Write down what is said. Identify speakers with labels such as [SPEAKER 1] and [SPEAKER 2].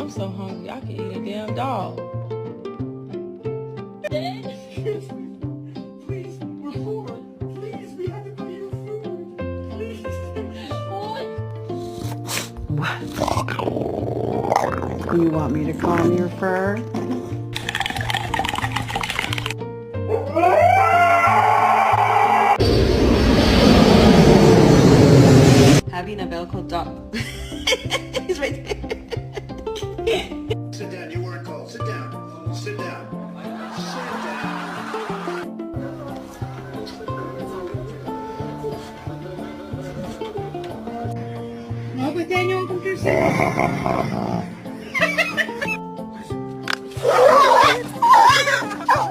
[SPEAKER 1] I'm so hungry. I can eat a damn dog.
[SPEAKER 2] Excuse me. Please, we're poor. Please, we have to buy you food. Please.
[SPEAKER 3] What? You want me to comb your fur? Having a Velcro dog. He's right there.
[SPEAKER 2] Sit down. You weren't called. Sit down. Sit down. Sit down.
[SPEAKER 4] No, pues este año van a cumplir 6.